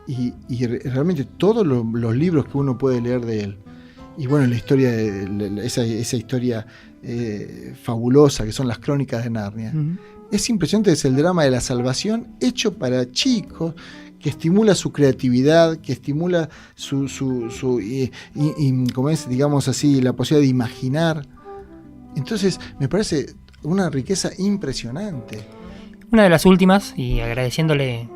Y realmente todos los libros que uno puede leer de él, y bueno, la historia, esa historia fabulosa que son las Crónicas de Narnia, es impresionante. Es el drama de la salvación hecho para chicos, que estimula su creatividad, que estimula como es, digamos así, la posibilidad de imaginar. Entonces me parece una riqueza impresionante. Una de las últimas, y agradeciéndole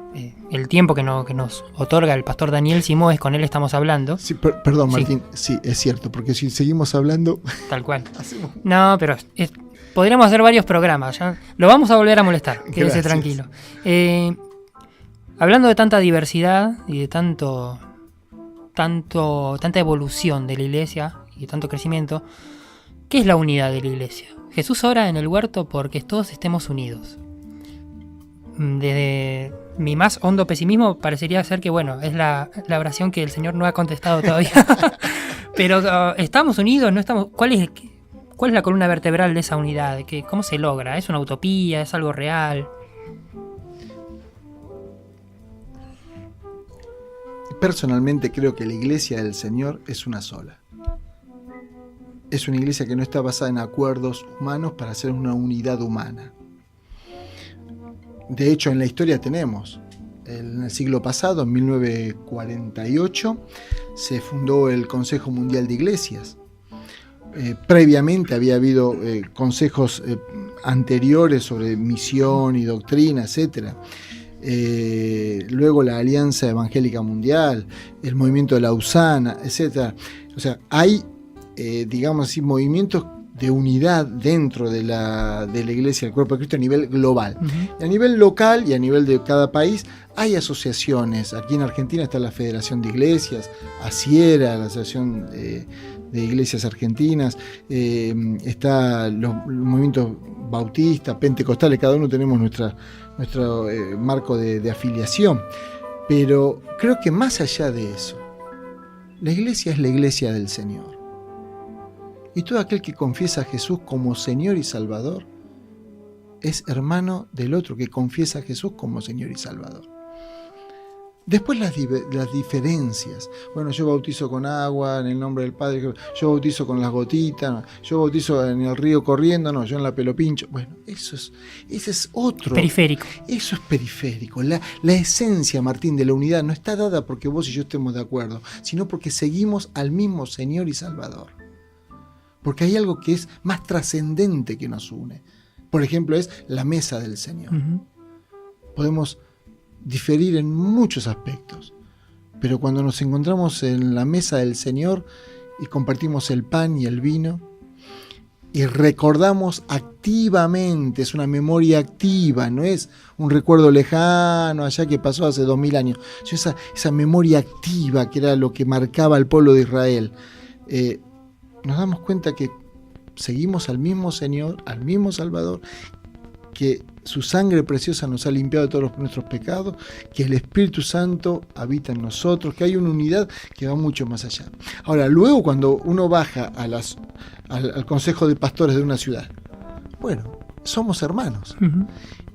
el tiempo que nos otorga el pastor Daniel Simões, con él estamos hablando. Sí, perdón, Martín, sí, es cierto, porque si seguimos hablando... Tal cual. No, pero podríamos hacer varios programas, ¿ya? Lo vamos a volver a molestar, quédese tranquilo. Hablando de tanta diversidad y de tanta evolución de la iglesia y de tanto crecimiento, ¿qué es la unidad de la iglesia? Jesús ora en el huerto porque todos estemos unidos. Desde mi más hondo pesimismo parecería ser que, bueno, es la oración que el Señor no ha contestado todavía. Pero ¿estamos unidos? ¿No estamos? ¿Cuál es la columna vertebral de esa unidad? ¿Cómo se logra? ¿Es una utopía? ¿Es algo real? Personalmente creo que la iglesia del Señor es una sola. Es una iglesia que no está basada en acuerdos humanos para hacer una unidad humana. De hecho, en la historia tenemos, en el siglo pasado, en 1948, se fundó el Consejo Mundial de Iglesias. Previamente había habido consejos anteriores sobre misión y doctrina, etc. Luego la Alianza Evangélica Mundial, el movimiento de Lausana, etc. O sea, hay, digamos así, movimientos de unidad dentro de la Iglesia del Cuerpo de Cristo a nivel global. Y a nivel local y a nivel de cada país hay asociaciones. Aquí en Argentina está la Federación de Iglesias, ASIERA, la Asociación de Iglesias Argentinas, está los movimientos bautistas, pentecostales, cada uno tenemos nuestro marco de afiliación. Pero creo que más allá de eso, la iglesia es la iglesia del Señor. Y todo aquel que confiesa a Jesús como Señor y Salvador es hermano del otro que confiesa a Jesús como Señor y Salvador. Después las diferencias. Bueno, yo bautizo con agua en el nombre del Padre, yo bautizo con las gotitas, yo bautizo en el río corriendo, no, yo en la pelo pincho. Bueno, ese es otro. Periférico. Eso es periférico. La esencia, Martín, de la unidad no está dada porque vos y yo estemos de acuerdo, sino porque seguimos al mismo Señor y Salvador. Porque hay algo que es más trascendente que nos une. Por ejemplo, es la mesa del Señor. Podemos diferir en muchos aspectos, pero cuando nos encontramos en la mesa del Señor y compartimos el pan y el vino y recordamos activamente, es una memoria activa, no es un recuerdo lejano allá que pasó hace 2000 años, sino esa memoria activa que era lo que marcaba al pueblo de Israel. Nos damos cuenta que seguimos al mismo Señor, al mismo Salvador, que su sangre preciosa nos ha limpiado de todos nuestros pecados, que el Espíritu Santo habita en nosotros, que hay una unidad que va mucho más allá. Ahora, luego cuando uno baja al consejo de pastores de una ciudad, bueno, somos hermanos.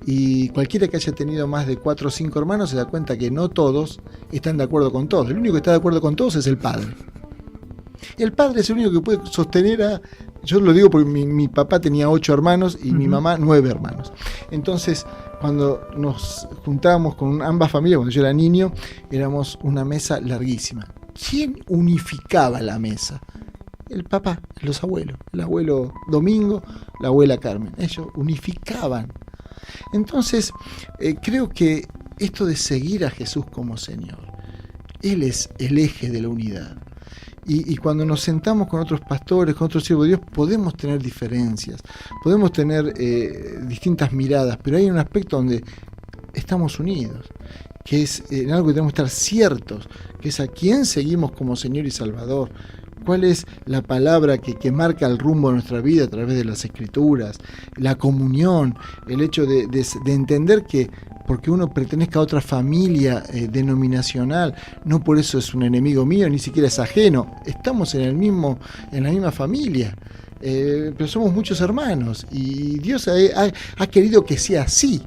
Y cualquiera que haya tenido más de 4 o 5 hermanos se da cuenta que no todos están de acuerdo con todos. El único que está de acuerdo con todos es el Padre. El padre es el único que puede sostener yo lo digo porque mi papá tenía 8 hermanos y mi mamá 9 hermanos. Entonces, cuando nos juntábamos con ambas familias, cuando yo era niño, éramos una mesa larguísima. ¿Quién unificaba la mesa? El papá, los abuelos. El abuelo Domingo, la abuela Carmen. Ellos unificaban. Entonces, creo que esto de seguir a Jesús como Señor, Él es el eje de la unidad. Y cuando nos sentamos con otros pastores, con otros siervos de Dios, podemos tener diferencias, podemos tener distintas miradas, pero hay un aspecto donde estamos unidos, que es en algo que tenemos que estar ciertos, que es a quién seguimos como Señor y Salvador, ¿Cuál es la palabra que marca el rumbo de nuestra vida a través de las Escrituras? La comunión, el hecho de entender que porque uno pertenezca a otra familia denominacional, no por eso es un enemigo mío, ni siquiera es ajeno. Estamos en la misma familia, pero somos muchos hermanos y Dios ha querido que sea así.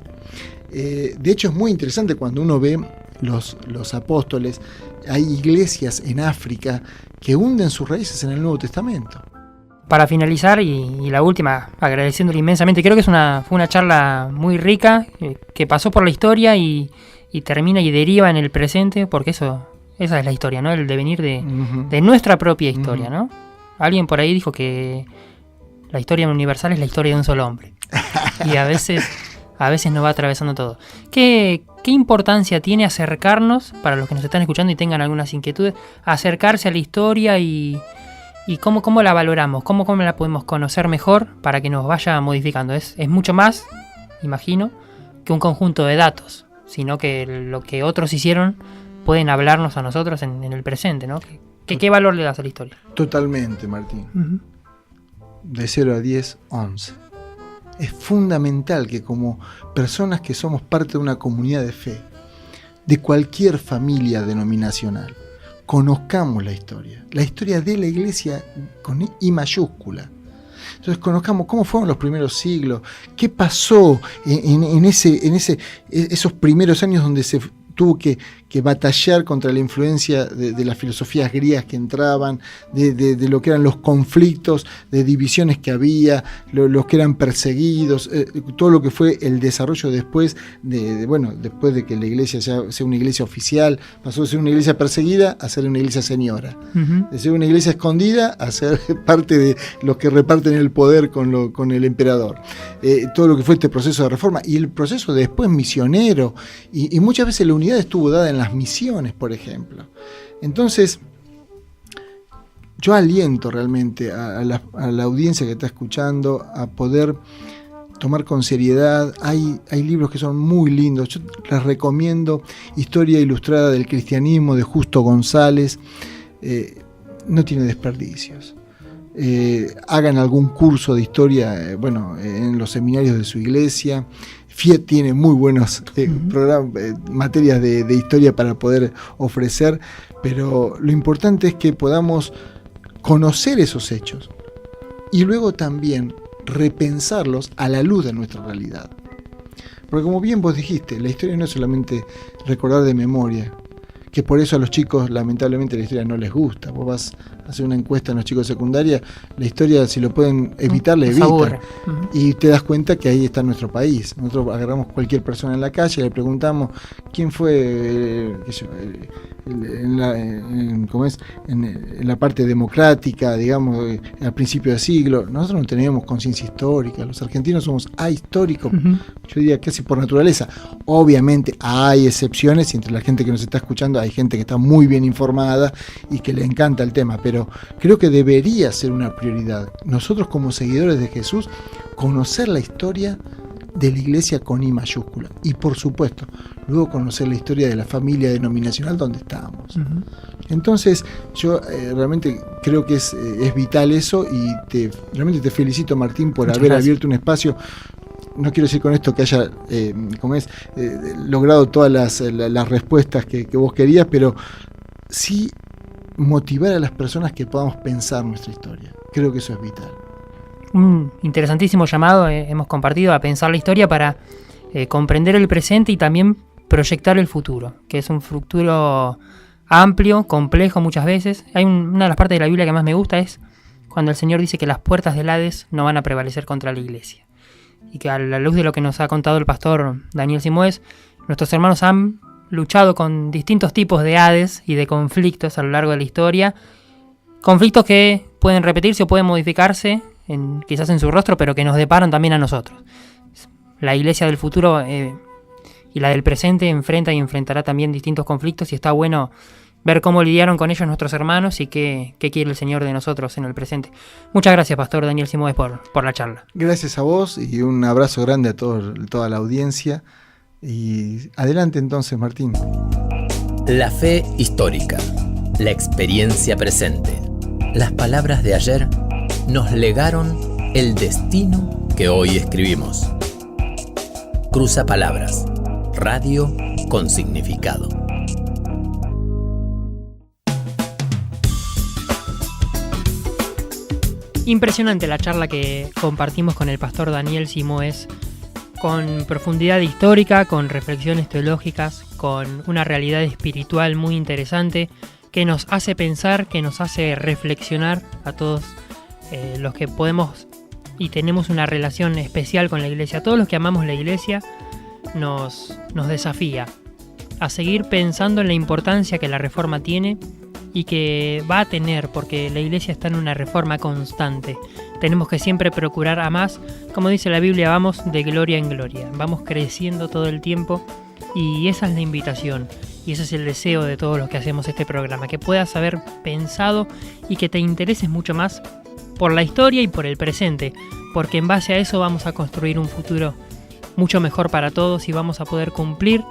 De hecho, es muy interesante cuando uno ve los apóstoles. Hay iglesias en África que hunden sus raíces en el Nuevo Testamento. Para finalizar, y la última, agradeciéndole inmensamente, creo que fue una charla muy rica, que pasó por la historia y termina y deriva en el presente, porque esa es la historia, ¿no? El devenir de nuestra propia historia, ¿no? Alguien por ahí dijo que la historia universal es la historia de un solo hombre. Y a veces nos va atravesando todo. ¿Qué importancia tiene acercarnos, para los que nos están escuchando y tengan algunas inquietudes, acercarse a la historia y cómo la valoramos, cómo la podemos conocer mejor para que nos vaya modificando? Es mucho más, imagino, que un conjunto de datos, sino que lo que otros hicieron pueden hablarnos a nosotros en el presente, ¿no? ¿Qué valor le das a la historia? Totalmente, Martín. De 0 a 10, 11. Es fundamental que como personas que somos parte de una comunidad de fe, de cualquier familia denominacional, conozcamos la historia de la iglesia con I mayúscula. Entonces conozcamos cómo fueron los primeros siglos, qué pasó en esos primeros años donde se tuvo que batallar contra la influencia de las filosofías griegas que entraban, de lo que eran los conflictos, de divisiones que había, los que eran perseguidos, todo lo que fue el desarrollo después después de que la iglesia sea una iglesia oficial, pasó de ser una iglesia perseguida a ser una iglesia señora, de ser una iglesia escondida a ser parte de los que reparten el poder con el emperador. Todo lo que fue este proceso de reforma y el proceso después misionero, y muchas veces la unidad estuvo dada en las misiones, por ejemplo. Entonces, yo aliento realmente a la audiencia que está escuchando a poder tomar con seriedad. Hay libros que son muy lindos. Yo les recomiendo Historia Ilustrada del Cristianismo de Justo González. No tiene desperdicios. Hagan algún curso de historia en los seminarios de su iglesia. FIET tiene muy buenos materias de historia para poder ofrecer, pero lo importante es que podamos conocer esos hechos y luego también repensarlos a la luz de nuestra realidad. Porque como bien vos dijiste, la historia no es solamente recordar de memoria, que por eso a los chicos lamentablemente la historia no les gusta. Vos vas a hacer una encuesta en los chicos de secundaria, la historia si lo pueden evitar, la evitan. Y te das cuenta que ahí está nuestro país. Nosotros agarramos cualquier persona en la calle, le preguntamos quién fue en la parte democrática, digamos, al principio del siglo. Nosotros no teníamos conciencia histórica, los argentinos somos ahistóricos, yo diría casi por naturaleza. Obviamente hay excepciones y entre la gente que nos está escuchando hay gente que está muy bien informada y que le encanta el tema, pero creo que debería ser una prioridad. Nosotros como seguidores de Jesús, conocer la historia de la iglesia con I mayúscula y por supuesto luego conocer la historia de la familia denominacional donde estábamos. Entonces yo realmente creo que es vital eso y realmente te felicito, Martín, por haber abierto un espacio. No quiero decir con esto que haya logrado todas las respuestas que vos querías, pero sí motivar a las personas que podamos pensar nuestra historia. Creo que eso es vital. Un interesantísimo llamado hemos compartido a pensar la historia para comprender el presente y también proyectar el futuro, que es un futuro amplio, complejo muchas veces. Hay una de las partes de la Biblia que más me gusta es cuando el Señor dice que las puertas del Hades no van a prevalecer contra la iglesia. Y que a la luz de lo que nos ha contado el pastor Daniel Simoes, nuestros hermanos han luchado con distintos tipos de Hades y de conflictos a lo largo de la historia. Conflictos que pueden repetirse o pueden modificarse, quizás en su rostro, pero que nos deparan también a nosotros. La iglesia del futuro y la del presente enfrenta y enfrentará también distintos conflictos y está bueno ver cómo lidiaron con ellos nuestros hermanos y qué quiere el Señor de nosotros en el presente. Muchas gracias, Pastor Daniel Simoes, por la charla. Gracias a vos y un abrazo grande a toda la audiencia. Y adelante entonces, Martín. La fe histórica, la experiencia presente. Las palabras de ayer nos legaron el destino que hoy escribimos. Cruzapalabras, radio con significado. Impresionante la charla que compartimos con el pastor Daniel Simoes, con profundidad histórica, con reflexiones teológicas, con una realidad espiritual muy interesante que nos hace pensar, que nos hace reflexionar a todos los que podemos y tenemos una relación especial con la iglesia. A todos los que amamos la iglesia nos desafía a seguir pensando en la importancia que la reforma tiene y que va a tener, porque la iglesia está en una reforma constante. Tenemos que siempre procurar a más. Como dice la Biblia, vamos de gloria en gloria, vamos creciendo todo el tiempo, y esa es la invitación y ese es el deseo de todos los que hacemos este programa, que puedas haber pensado y que te intereses mucho más por la historia y por el presente, porque en base a eso vamos a construir un futuro mucho mejor para todos y vamos a poder cumplir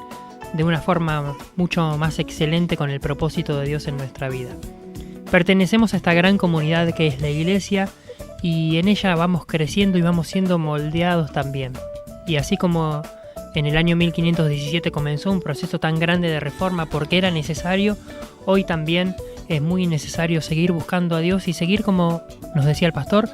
de una forma mucho más excelente con el propósito de Dios en nuestra vida. Pertenecemos a esta gran comunidad que es la iglesia, y en ella vamos creciendo y vamos siendo moldeados también. Y así como en el año 1517 comenzó un proceso tan grande de reforma porque era necesario, hoy también es muy necesario seguir buscando a Dios y seguir, como nos decía el pastor,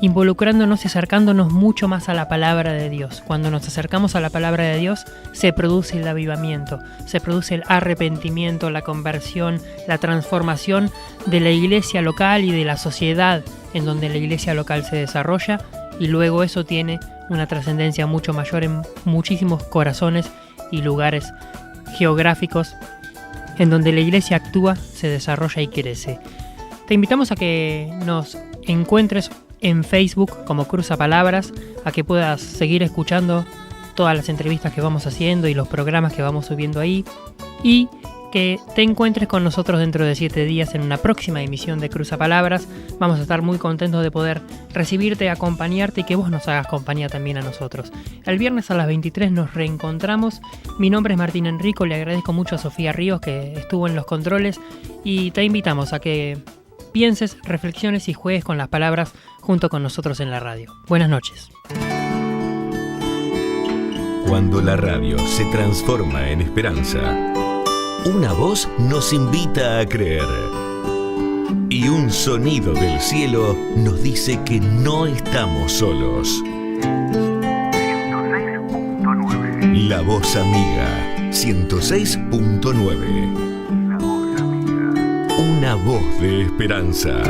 involucrándonos y acercándonos mucho más a la palabra de Dios. Cuando nos acercamos a la palabra de Dios, se produce el avivamiento, se produce el arrepentimiento, la conversión, la transformación de la iglesia local y de la sociedad en donde la iglesia local se desarrolla, y luego eso tiene una trascendencia mucho mayor en muchísimos corazones y lugares geográficos en donde la iglesia actúa, se desarrolla y crece. Te invitamos a que nos encuentres en Facebook como Cruzapalabras, a que puedas seguir escuchando todas las entrevistas que vamos haciendo y los programas que vamos subiendo ahí, y que te encuentres con nosotros dentro de 7 días en una próxima emisión de Cruzapalabras. Vamos a estar muy contentos de poder recibirte, acompañarte y que vos nos hagas compañía también a nosotros. El viernes a las 23 nos reencontramos. Mi nombre es Martín Enrico, le agradezco mucho a Sofía Ríos que estuvo en los controles, y te invitamos a que pienses, reflexiones y juegues con las palabras junto con nosotros en la radio. Buenas noches. Cuando la radio se transforma en esperanza, una voz nos invita a creer, y un sonido del cielo nos dice que no estamos solos. 106.9. La Voz Amiga, 106.9. Una voz de esperanza.